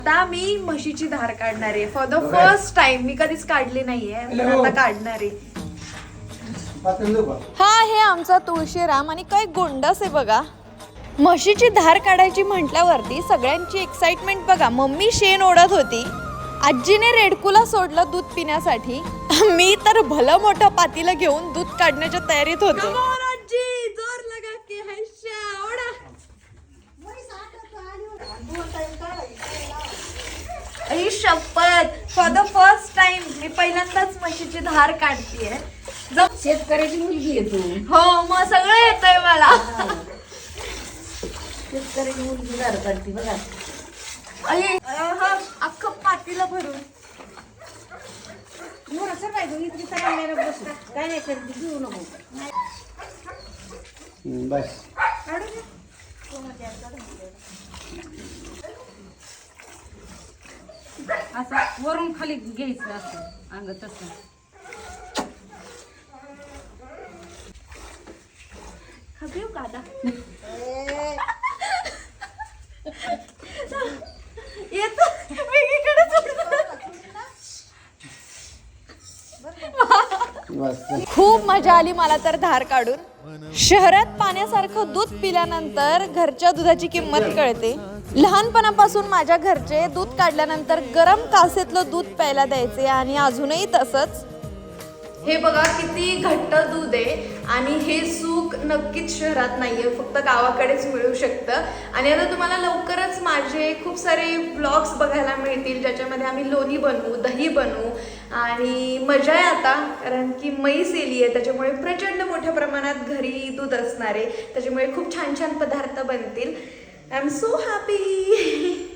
आता मी म्हशीची धार काढणार आहे फॉर द फर्स्ट टाइम. मी कधीच काढली नाहीये, पण आता काढणार आहे. हा हे आमचा तुळशीराम आणि काय गोंडस आहे बघा. म्हशीची धार काढायची म्हटल्यावरती सगळ्यांची एक्साइटमेंट बघा. मम्मी शेण ओढत होती, आजीने रेडकूला सोडलं दूध पिण्यासाठी, मी तर भलं मोठं पातीला घेऊन दूध काढण्याच्या तयारीत होतो. शपथ, फॉर द फर्स्ट टाइम मी पहिल्यांदाच म्हशीची धार काढतीये. शेतकऱ्याची मुलगी आहे तू. हो, मग सगळं येतंय मला. शेतकऱ्याची मुलगी धार काढती बघा. अख्खं पातीला भरून. मोरा सर काय इतकी सगळ्यांना बसू काय नाही करते, घेऊ नको बस. असं वरून खाली घ्यायचं असं अंग तसं. खबीव कादा येत खूप मजा आली मला तर धार काढून. शहरात पाण्यासारखं दूध पिल्यानंतर घरच्या दुधाची किंमत कळते. लहानपणापासून माझ्या घरचे दूध काढल्यानंतर गरम कासेतलं दूध प्यायला द्यायचे आणि अजूनही तसंच. हे बघा किती घट्ट दूध आहे आणि हे सुख नक्कीच शहरात नाहीये, फक्त गावाकडेच मिळू शकतं. आणि आता तुम्हाला लवकरच माझे खूप सारे ब्लॉग्स बघायला मिळतील ज्याच्यामध्ये आम्ही लोणी बनवू, दही बनवू आणि मजा आहे आता, कारण की म्हैस येली आहे त्याच्यामुळे प्रचंड मोठ्या प्रमाणात घरी दूध असणार आहे, त्याच्यामुळे खूप छान छान पदार्थ बनतील. I am so happy.